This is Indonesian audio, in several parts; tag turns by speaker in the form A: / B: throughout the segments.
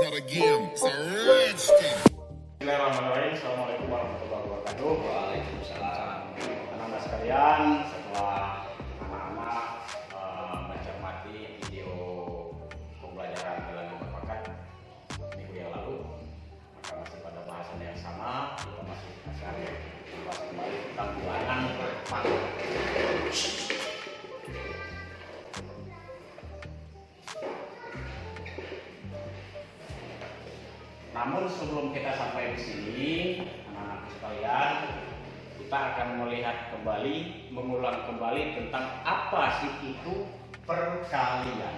A: not a game, it's a rich thing.
B: Bismillahirrahmanirrahim. Assalamualaikum warahmatullahi wabarakatuh.
C: Waalaikumsalam.
B: Anak-anak sekalian, setelah anak-anak mencermati video pembelajaran bilangan berpangkat minggu yang lalu, maka masih pada bahasan yang sama, kita masih akan membahas kembali tentang bilangan berpangkat. Namun sebelum kita sampai di sini, anak-anak sekalian, kita akan melihat kembali, mengulang kembali tentang apa sih itu perkalian.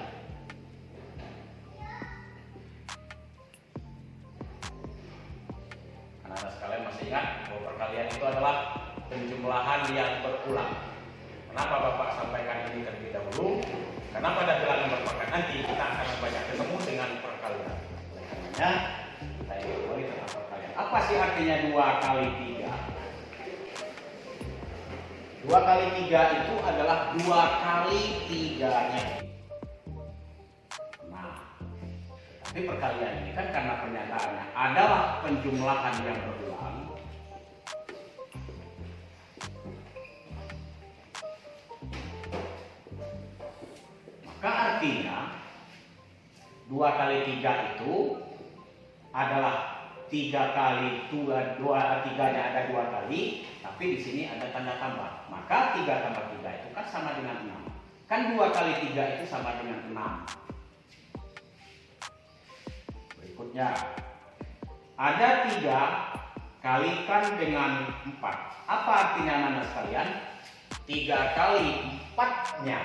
B: Anak-anak sekalian masih ingat bahwa perkalian itu adalah penjumlahan yang berulang. Kenapa Bapak sampaikan ini terlebih dahulu? Karena pada bilangan berpangkat nanti kita akan banyak ketemu dengan perkalian. Oleh karenanya, kita ingin kembali tentang perkalian. Apa sih artinya 2 kali 3? 2 kali 3 itu adalah 2 kali 3-nya. Nah, tapi perkalian ini kan karena pernyataannya adalah penjumlahan yang berulang. Maka artinya 2 kali 3 itu adalah 3 kali 2, 3-nya ada 2 kali, tapi di sini ada tanda tambah. Maka 3 tambah 3 itu kan sama dengan 6. Kan 2 kali 3 itu sama dengan 6. Berikutnya, ada 3 kalikan dengan 4. Apa artinya anak-anak sekalian? 3 kali 4-nya.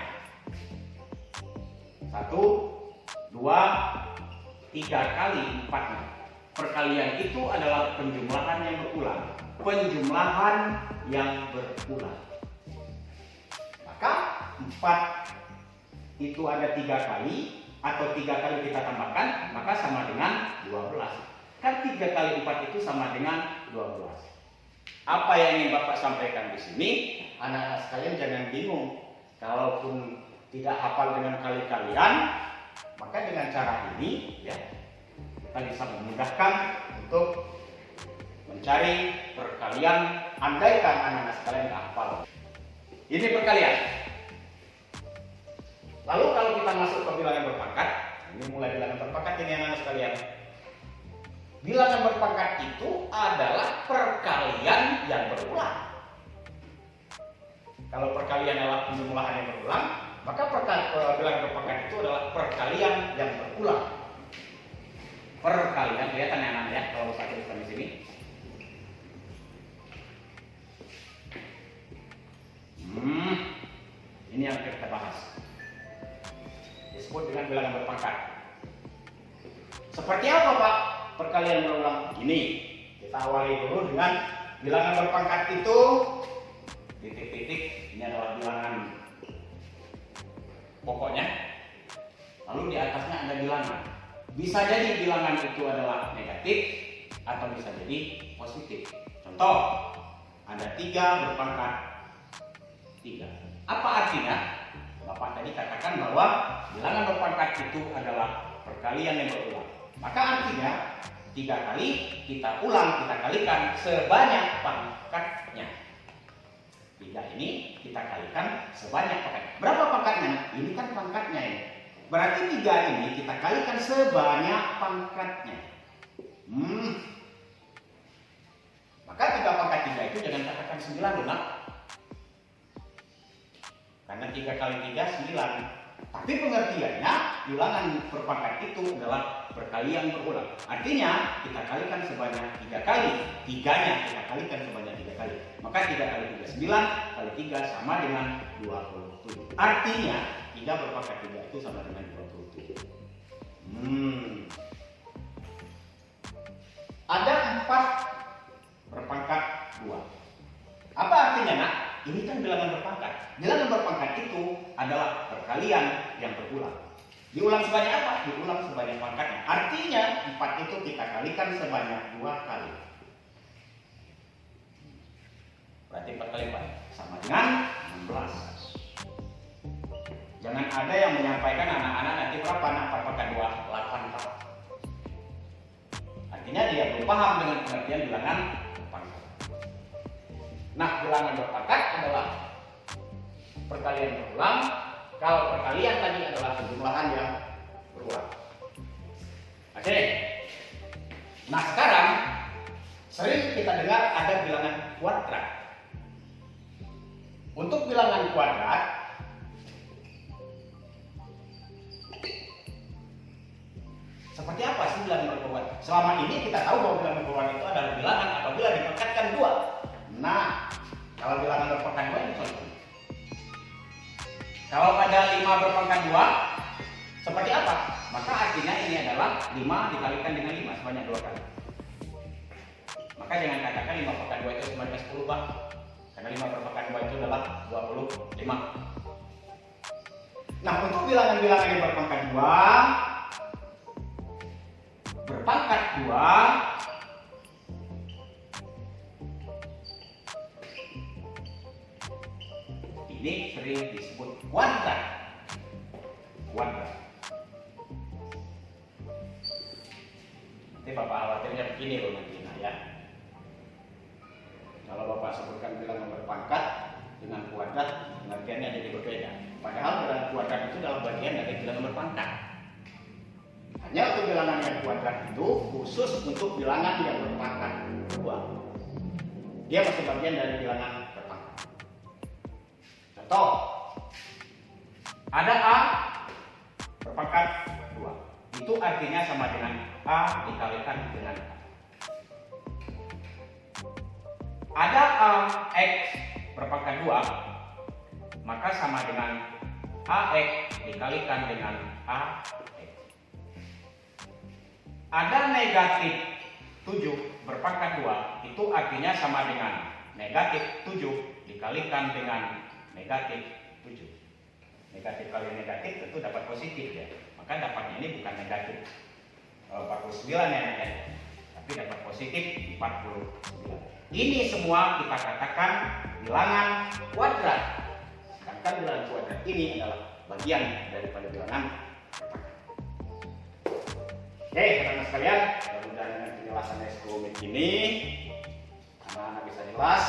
B: 1, 2, 3 kali 4-nya. Perkalian itu adalah penjumlahan yang berulang. Penjumlahan yang berulang. Maka 4 itu ada 3 kali, atau 3 kali kita tambahkan, maka sama dengan 12. Kan 3 kali 4 itu sama dengan 12. Apa yang ingin Bapak sampaikan di sini? Anak-anak sekalian jangan bingung. Kalaupun tidak hafal dengan kali-kalian, maka dengan cara ini ya, kita bisa memudahkan untuk mencari perkalian andaikan anak-anak sekalian tidak hafal. Ini perkalian. Lalu kalau kita masuk ke bilangan berpangkat, ini mulai bilangan berpangkat ini anak-anak sekalian. Bilangan berpangkat itu adalah perkalian yang berulang. Kalau perkalian adalah penjumlahan yang berulang, maka bilangan berpangkat itu adalah perkalian yang berulang. Perkalian, kelihatan ya anak ya kalau saya tuliskan di sini. Ini yang kita bahas. Disebut dengan bilangan berpangkat. Seperti apa Pak perkalian berulang? Ini kita awali dulu dengan bilangan berpangkat itu titik-titik. Ini adalah bilangan pokoknya. Lalu di atasnya ada bilangan. Bisa jadi bilangan itu adalah negatif atau bisa jadi positif. Contoh, ada 3 berpangkat 3. Apa artinya? Bapak tadi katakan bahwa bilangan berpangkat itu adalah perkalian yang berulang. Maka artinya 3 kali kita ulang, kita kalikan sebanyak pangkatnya. 3 ini kita kalikan sebanyak pangkatnya. Berapa pangkatnya? Ini kan pangkatnya ini. Berarti 3 ini kita kalikan sebanyak pangkatnya. Maka 3 pangkat 3 itu jangan katakan 9 loh nak. Karena 3 kali 3 9. Tapi pengertiannya bilangan berpangkat itu adalah perkalian berulang. Artinya kita kalikan sebanyak 3 kali. 3-nya kita kalikan sebanyak 3 kali. Maka 3 kali 3 9 kali 3 sama dengan 27. Artinya 3 berpangkat 3 itu sama dengan 27. Ada 4 berpangkat 2. Apa artinya nak? Ini kan bilangan berpangkat. Bilangan berpangkat itu adalah perkalian yang berulang. Diulang sebanyak apa? Diulang sebanyak pangkatnya. Artinya 4 itu kita kalikan sebanyak 2 kali. Berarti 4 kali 4 sama dengan 16. Jangan ada yang menyampaikan anak-anak nanti berapa? 4 pangkat 2, 8 Pak. Artinya dia belum paham dengan pengertian bilangan berpangkat. Nah, bilangan berpangkat adalah perkalian berulang. Kalau perkalian tadi adalah penjumlahan yang berulang. Oke. Nah, sekarang sering kita dengar ada bilangan kuadrat. Untuk bilangan kuadrat, seperti apa sih bilangan berkuadrat? Selama ini kita tahu bahwa bilangan berkuadrat itu adalah bilangan apabila dipangkatkan 2. Nah, kalau bilangan berpangkat 2 ini contoh. Kalau ada 5 berpangkat 2, seperti apa? Maka artinya ini adalah 5 dikalikan dengan 5 sebanyak 2 kali. Maka jangan katakan 5 pangkat 2 itu sama dengan 10, Pak. Karena 5 berpangkat 2 itu adalah 25. Nah, untuk bilangan-bilangan yang berpangkat 2, ini sering disebut kuadrat. Nanti Bapak khawatirnya begini loh nanti, ya. Kalau Bapak sebutkan bilangan berpangkat dengan kuadrat, pengertiannya jadi berbeda. Padahal bilangan kuadrat itu dalam bagian dari bilangan berpangkat. Hanya untuk bilangan yang kuadrat itu khusus untuk bilangan yang berpangkat 2. Dia masih bagian dari bilangan berpangkat. Contoh, ada A berpangkat 2. Itu artinya sama dengan A dikalikan dengan A. Ada AX berpangkat 2, maka sama dengan AX dikalikan dengan AX. Ada negatif 7 berpangkat 2, itu artinya sama dengan negatif 7 dikalikan dengan negatif 7. Negatif kali negatif tentu dapat positif, ya. Maka dapatnya ini bukan negatif 49 ya, tapi dapat positif 49. Ini semua kita katakan bilangan kuadrat. Sedangkan bilangan kuadrat ini adalah bagian daripada bilangan berpangkat. Oke, teman-teman sekalian, mudah-mudahan dengan penjelasan rumit ini anak-anak bisa jelas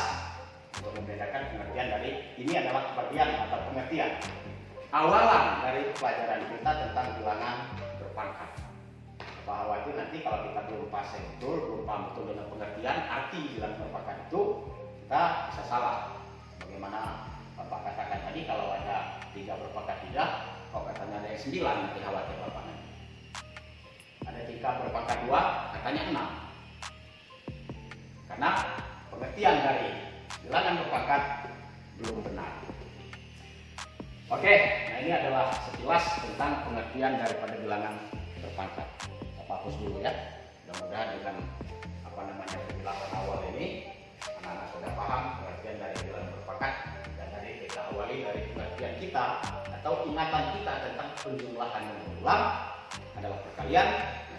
B: untuk membedakan pengertian dari ini adalah bagian atau pengertian awalan dari pelajaran kita tentang bilangan berpangkat. Bahwa itu nanti kalau kita belum paham betul dengan pengertian arti bilangan berpangkat itu, kita bisa salah. Bagaimana Bapak katakan tadi, kalau ada 3 berpangkat 3, kok katanya ada yang 9, nanti khawatir Bapak nanti. Ada 3 berpangkat 2, katanya 6. Karena pengertian dari bilangan berpangkat belum benar. Oke, nah ini adalah sekilas tentang pengertian daripada bilangan berpangkat. Kita hapus dulu ya. Mudah-mudahan dengan penjelasan awal ini anak-anak sudah paham pengertian dari bilangan berpangkat, dan dari kita awali dari pengertian kita atau ingatan kita tentang penjumlahan yang berulang adalah perkalian.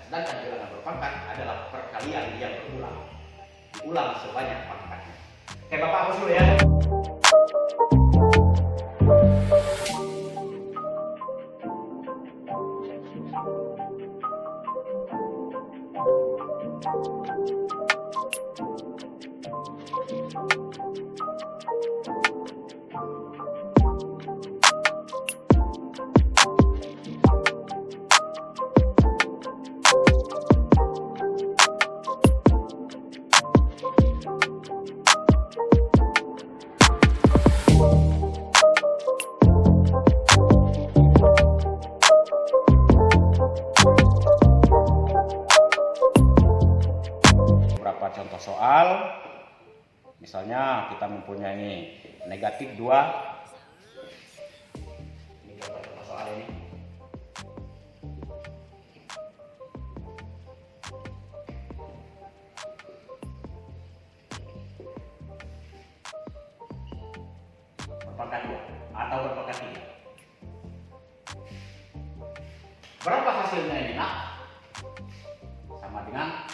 B: Sedangkan bilangan berpangkat adalah perkalian yang berulang, diulang sebanyak pangkatnya. Oke, Bapak hapus dulu ya. Contoh soal, misalnya kita mempunyai negatif 2. Ini contoh soal ini. Berpangkat 2 atau berpangkat 3. Berapa hasilnya ini, nak? Sama dengan,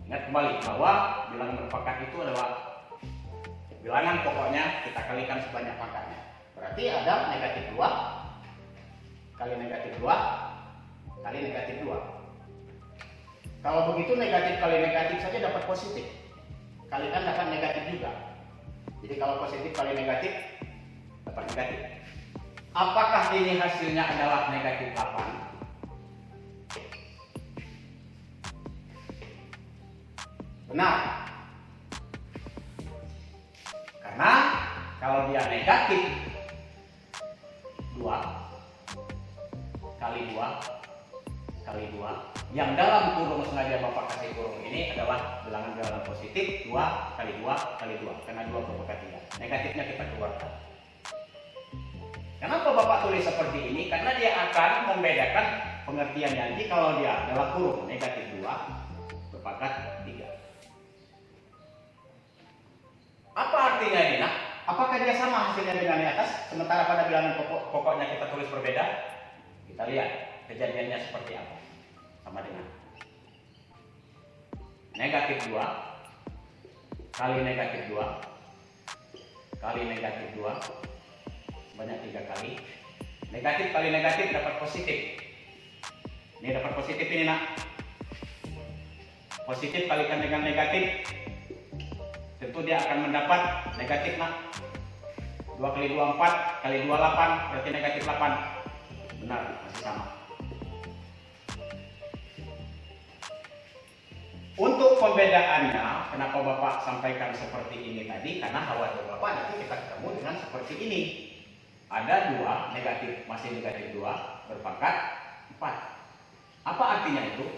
B: ingat kembali bahwa bilangan berpangkat itu adalah bilangan pokoknya kita kalikan sebanyak pangkatnya. Berarti ada negatif 2 kali negatif 2 kali negatif 2. Kalau begitu negatif kali negatif saja dapat positif. Kalikan dapat negatif juga. Jadi kalau positif kali negatif dapat negatif. Apakah ini hasilnya adalah negatif 8? Benar. Karena kalau dia negatif 2 kali 2 kali 2, yang dalam kurung sengaja Bapak kasih kurung ini adalah bilangan-bilangan positif 2 kali 2 kali 2, karena 2 berpangkat 3. Negatifnya kita keluarkan. Kenapa Bapak tulis seperti ini? Karena dia akan membedakan pengertian nanti kalau dia dalam kurung negatif 2 berpangkat 3. Apa artinya ini? Nah, apakah dia sama hasilnya dengan di atas? Sementara pada bilangan pokoknya kita tulis berbeda. Kita lihat kejadiannya seperti apa. Sama dengan negatif 2 kali negatif 2 kali negatif 2 banyak 3 kali. Negatif kali negatif dapat positif. Ini dapat positif ini nak. Positif kalikan dengan negatif, tentu dia akan mendapat negatif nak. 2 kali 2 4 kali 2 8, berarti negatif 8. Benar, masih sama. Untuk pembedaannya, kenapa Bapak sampaikan seperti ini tadi? Karena khawatir Bapak nanti kita ketemu dengan seperti ini. Ada 2 negatif, masih negatif 2 berpangkat 4. Apa artinya itu?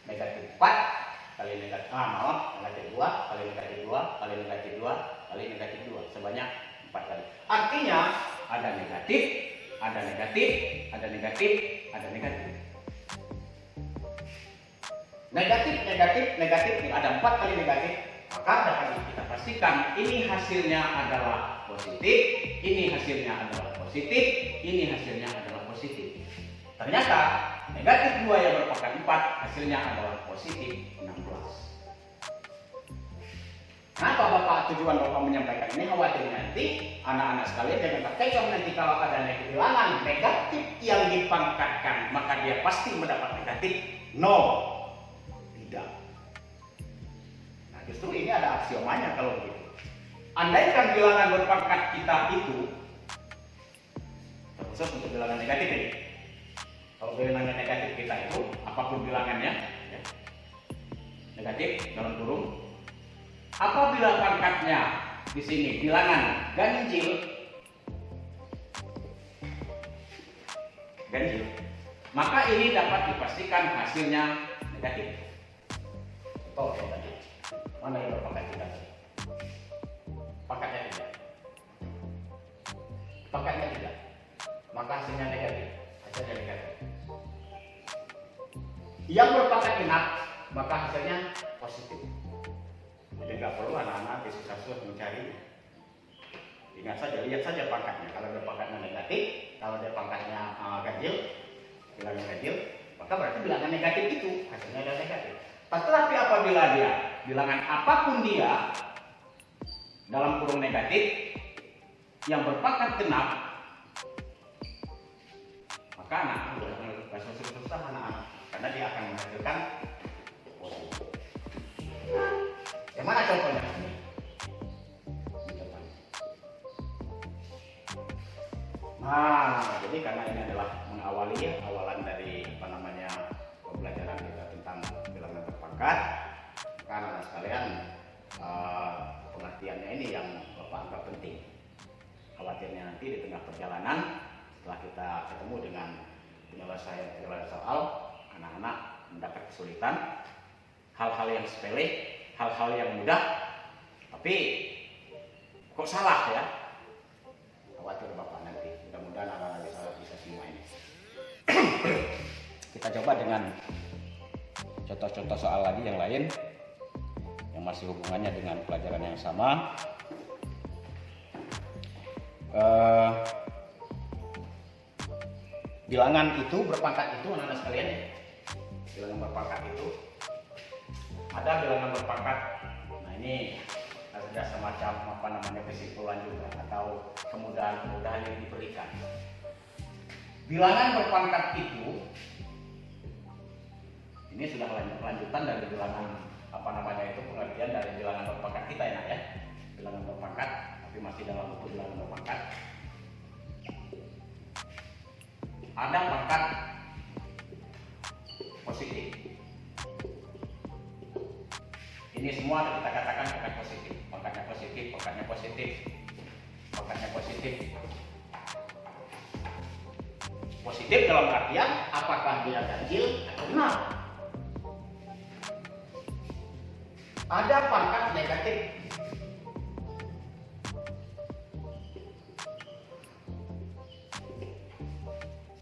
B: Negatif 4 kali negatif negatif 2 kali negatif 2 kali negatif 2 kali negatif 2 sebanyak 4 kali. Artinya ada negatif, ada negatif, ada negatif, ada negatif. Negatif, negatif, negatif, ada 4 kali negatif. Maka dapat kita pastikan ini hasilnya adalah positif, ini hasilnya adalah positif, ini hasilnya adalah positif. Ternyata negatif 2 yang berpangkat 4 hasilnya adalah positif 16. Kenapa Bapak tujuan Bapak menyampaikan ini? Khawatir nanti anak-anak sekalian jangan terkecoh nanti kalau ada bilangan negatif yang dipangkatkan maka dia pasti mendapat negatif 0. Tidak. Nah justru ini ada aksiomanya kalau begitu. Andaikan bilangan berpangkat kita itu, terkhusus untuk bilangan negatif ini. Kalau bilangan negatif kita itu, apapun bilangannya, ya, negatif dalam kurung. Apabila pangkatnya di sini bilangan ganjil, maka ini dapat dipastikan hasilnya negatif. Oh, ya tadi. Mana yang berpangkat tidak? Pangkatnya tidak. Pangkatnya tidak. Maka hasilnya negatif. Hasilnya negatif. Yang berpangkat genap, maka hasilnya positif. Jadi nggak perlu anak-anak susah-susah mencari. Ingat saja, lihat saja pangkatnya. Kalau dia pangkatnya negatif, kalau dia pangkatnya ganjil, bilangan ganjil, maka berarti bilangan negatif itu hasilnya adalah negatif. Tetapi apabila dia bilangan apapun dia dalam kurung negatif yang berpangkat genap, maka anak-anak susah anak-anak karena dia akan menghasilkan positif. Yang mana contohnya? Nah, jadi karena ini adalah mengawali awalan dari pembelajaran kita tentang bilangan berpangkat, karena anak sekalian pengertiannya ini yang Bapak anggap penting. Khawatirnya nanti di tengah perjalanan setelah kita ketemu dengan penyelesaian soal, anak-anak mendapat kesulitan, hal-hal yang sepele, hal-hal yang mudah, tapi kok salah ya? Khawatir Bapak nanti. Mudah-mudahan anak-anak bisa semua ini. Kita coba dengan contoh-contoh soal lagi yang lain yang masih hubungannya dengan pelajaran yang sama. Bilangan itu berpangkat itu anak-anak sekalian ya. Bilangan berpangkat itu ada bilangan berpangkat. Nah ini ada semacam kesimpulan juga atau kemudahan-kemudahan yang diberikan. Bilangan berpangkat itu Ini sudah lanjutan dari bilangan pengertian dari bilangan berpangkat kita ya. Bilangan berpangkat, tapi masih dalam bentuk bilangan berpangkat. Ada pangkat positif. Ini semua kita katakan pangkat positif. Pangkatnya positif, pangkatnya positif, pangkatnya positif. Positif dalam artian apakah dia ganjil atau genap. Ada pangkat negatif.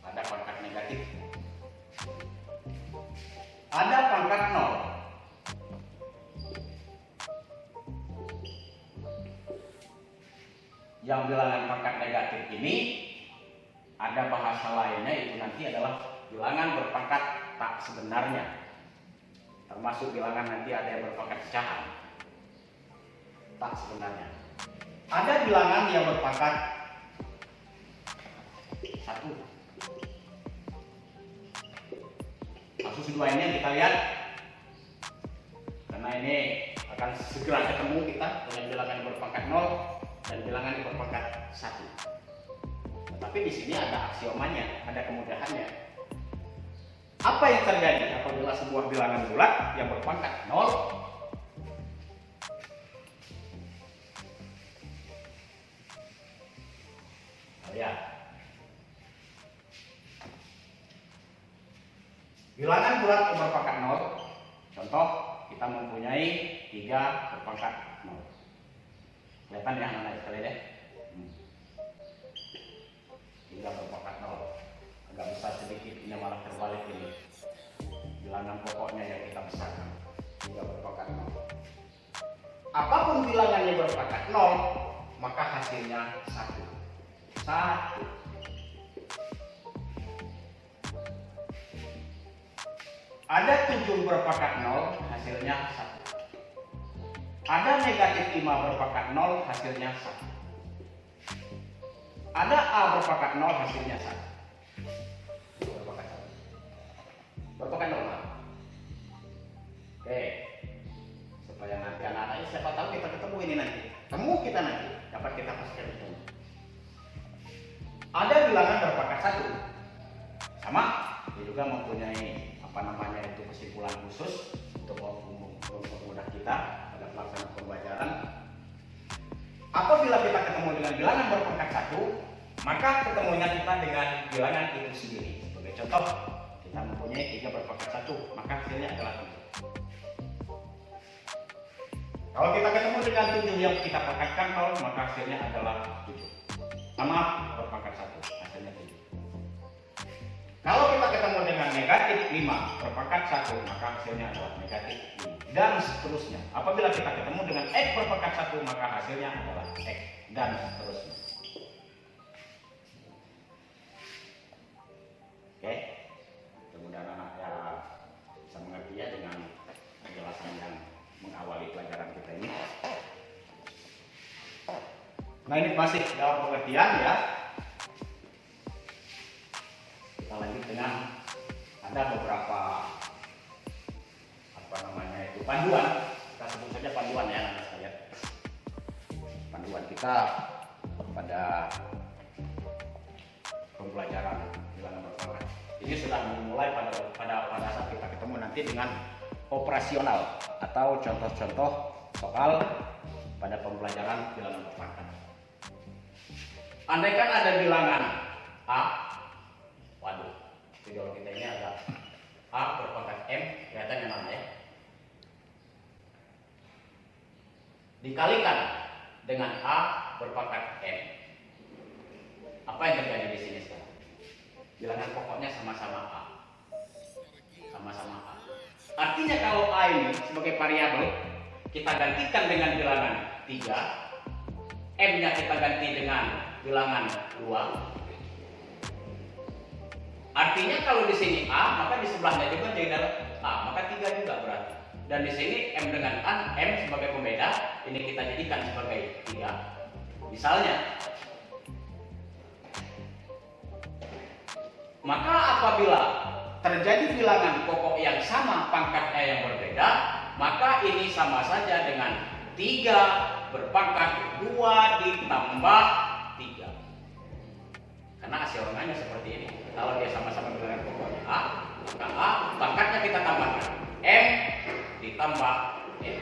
B: Ada pangkat negatif. Ada pangkat 0. Yang bilangan pangkat negatif ini ada bahasa lainnya, itu nanti adalah bilangan berpangkat tak sebenarnya. Termasuk bilangan nanti ada yang berpangkat pecahan. Tak sebenarnya. Ada bilangan yang berpangkat 1. Kasus kedua ini kita lihat, karena ini akan segera ketemu kita dengan bilangan yang berpangkat 0 dan bilangan yang berpangkat 1. Tetapi di sini ada aksiomanya, ada kemudahannya. Apa yang terjadi apabila sebuah bilangan bulat yang berpangkat 0 lihat. Bilangan bulat yang berpangkat 0, contoh kita mempunyai 3 berpangkat 0. Kelihatan ya anak-anak sekalian deh. 3 berpangkat 0. Agak besar sedikit, ini malah terbalik ini. Bilangan pokoknya yang kita besarkan 3 berpangkat 0. Apapun bilangannya berpangkat 0, maka hasilnya 1. Ada 7 berpangkat 0, hasilnya 1. Ada negatif 5 berpangkat 0, hasilnya 1. Ada A berpangkat 0, hasilnya 1. Berpangkat 0. Oke. Supaya nanti anak-anaknya siapa tahu kita ketemu ini nanti. Kita nanti dapat kita pastikan itu. Ada bilangan berpangkat 1. Sama, dia juga mempunyai itu kesimpulan khusus untuk mempermudah kita pada pelaksanaan pembelajaran. Apabila kita ketemu dengan bilangan berpangkat 1, maka ketemunya kita dengan bilangan itu sendiri. Sebagai contoh, kita mempunyai 3 berpangkat 1, maka hasilnya adalah 7. Kalau kita ketemu dengan 7 yang kita pangkatkan 0, maka hasilnya adalah 7. Sama berpangkat 1, hasilnya 7. Kalau kita ketemu dengan negatif 5 berpangkat 1, maka hasilnya adalah negatif 5. Dan seterusnya. Apabila kita ketemu dengan X berpangkat 1, maka hasilnya adalah X. Dan seterusnya. Oke. Mudah-mudahan anak ya bisa mengerti ya dengan penjelasan yang mengawali pelajaran kita ini. Nah, ini masih dalam pengertian ya. Kita lanjut dengan ada beberapa panduan. Kita sebut saja panduan ya anak sekalian. Panduan kita pada pembelajaran bilangan berpangkat. Ini sudah dimulai pada saat kita ketemu nanti dengan operasional atau contoh-contoh soal pada pembelajaran bilangan berpangkat. Andaikan ada bilangan A, waduh, video kita ini ada A berpangkat M, kelihatan yang mana ya? Dikalikan dengan A berpangkat M. Apa yang terjadi di sini sekarang? Bilangan pokoknya sama-sama A. Sama-sama A. Artinya kalau A ini sebagai variabel kita gantikan dengan bilangan 3, M-nya kita ganti dengan bilangan 2. Artinya kalau di sini A, maka di sebelahnya juga jadi A, maka 3 juga berarti. Dan di sini M dengan A, M sebagai pembeda, ini kita jadikan sebagai 3. Misalnya, maka apabila terjadi bilangan pokok yang sama, pangkatnya yang berbeda, maka ini sama saja dengan 3 berpangkat 2 ditambah 3. Karena asiorannya seperti ini. Kalau dia sama-sama bilangan pokoknya A, maka A pangkatnya kita tambahkan M ditambah N.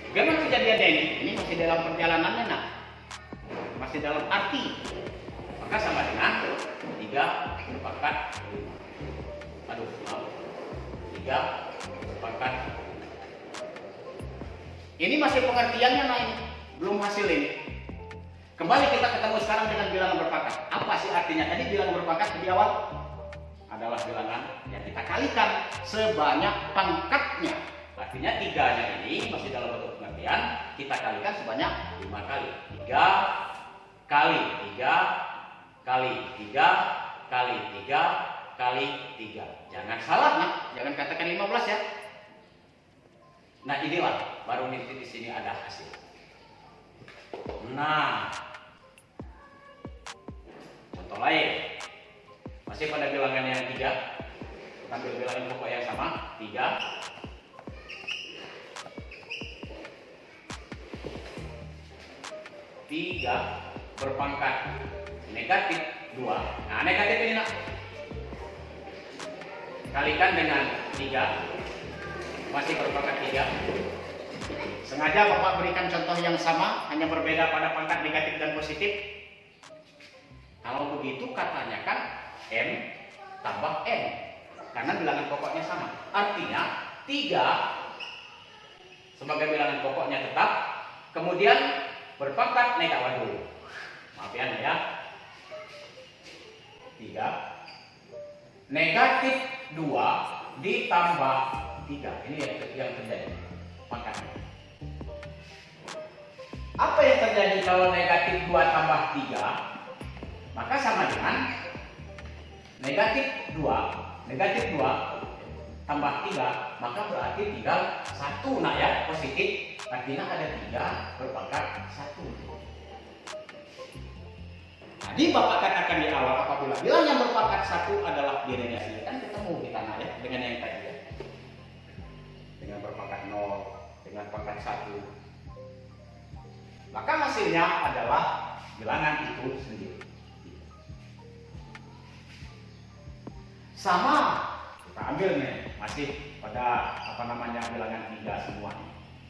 B: Bagaimana kejadiannya ini? Ini masih dalam perjalanannya, nah. Masih dalam arti. Maka sama dengan 3 berpangkat 5. 3 berpangkat. Ini masih pengertiannya, nah ini. Belum hasil ini. Kembali kita ketemu sekarang dengan bilangan berpangkat. Apa sih artinya? Tadi bilangan berpangkat di awal adalah bilangan yang kita kalikan sebanyak pangkatnya. Artinya 3-nya ini masih dalam bentuk pengertian, kita kalikan sebanyak 5 kali. 3 kali 3 kali 3 kali 3 kali 3. Jangan salah, nah. Jangan katakan 15 ya. Nah, inilah baru nanti di sini ada hasil. Nah, contoh lain. Masih pada bilangan yang 3. Ambil bilangan pokok yang sama, 3. 3 berpangkat negatif 2. Nah, negatif ini nak. Kalikan dengan 3. Masih berpangkat 3. Sengaja Bapak berikan contoh yang sama, hanya berbeda pada pangkat negatif dan positif. Kalau begitu katanya kan M tambah N, karena bilangan pokoknya sama. Artinya 3 sebagai bilangan pokoknya tetap, kemudian berpangkat negatif. Maaf ya, 3 negatif 2 ditambah 3. Ini yang terjadi pangkatnya. Apa yang terjadi kalau negatif 2 tambah 3? Maka sama dengan negatif 2 tambah 3, maka berarti tinggal 1, nah ya, positif. Artinya ada 3 berpangkat 1. Tadi Bapak katakan di awal, apabila bilangan yang berpangkat 1 adalah dirinya sendiri, kan ketemu kita nah ya, dengan yang tadi ya. Dengan berpangkat 0, dengan pangkat 1. Maka hasilnya adalah bilangan itu sendiri. Sama, kita ambil nih, masih pada bilangan 3 semua.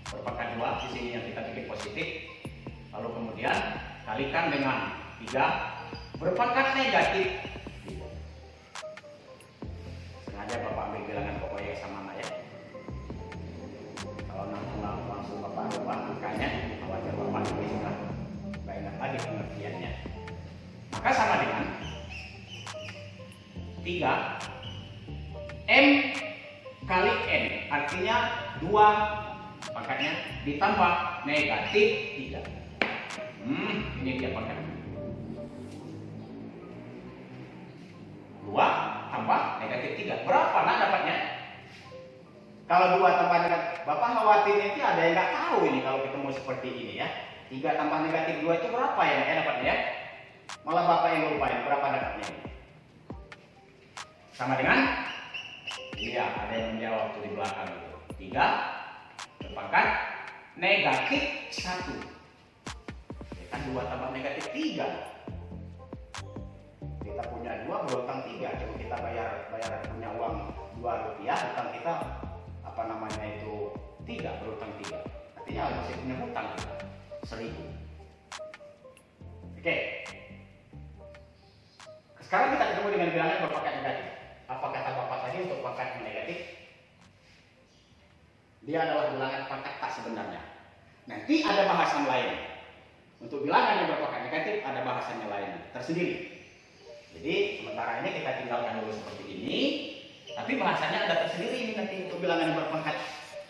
B: Berpangkat 2 di sini yang kita bikin positif. Lalu kemudian kalikan dengan 3 berpangkat negatif. Sengaja Bapak ambil bilangan pokoknya yang sama ya. Kalau langsung Bapak lupa angkanya, khawatir Bapak ini sudah nggak ingat lagi pengertiannya. Maka sama dengan 3 M kali N, artinya 2 pangkatnya ditambah negatif 3. Ini dia pangkatnya. 2 tambah negatif 3. Berapa nah dapatnya? Kalau 2 tambah negatif, Bapak khawatir nanti ada yang nggak tahu ini kalau ketemu seperti ini ya. 3 tambah negatif 2 itu berapa ya dapatnya ya? Malah Bapak yang lupain berapa dapatnya. Sama dengan? Iya, ada yang menjawab tuh di belakang itu. 3 berpangkat negatif 1. Ya kan 2 tambah negatif 3. Kita punya 2 berutang 3. Coba kita bayar punya uang 2 rupiah, utang kita itu 3, berutang 3. Artinya masih punya hutang kita 1.000. Oke. Sekarang kita ketemu dengan bilangan berpangkat negatif. Apa kata Bapak tadi untuk pangkat negatif? Dia adalah bilangan pangkat tak sebenarnya. Nanti ada bahasan lain. Untuk bilangan yang berpangkat negatif ada bahasannya lain tersendiri. Jadi sementara ini kita tinggalkan dulu seperti ini. Tapi bahasannya ada tersendiri ini nanti untuk bilangan yang berpangkat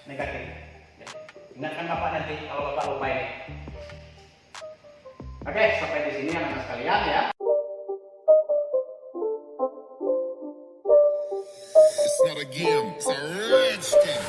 B: negatif. Ya. Ingatkan Bapak nanti kalau Bapak lupa ini. Oke, sampai di sini anak-anak sekalian ya.
A: It's not a game, it's a rich thing.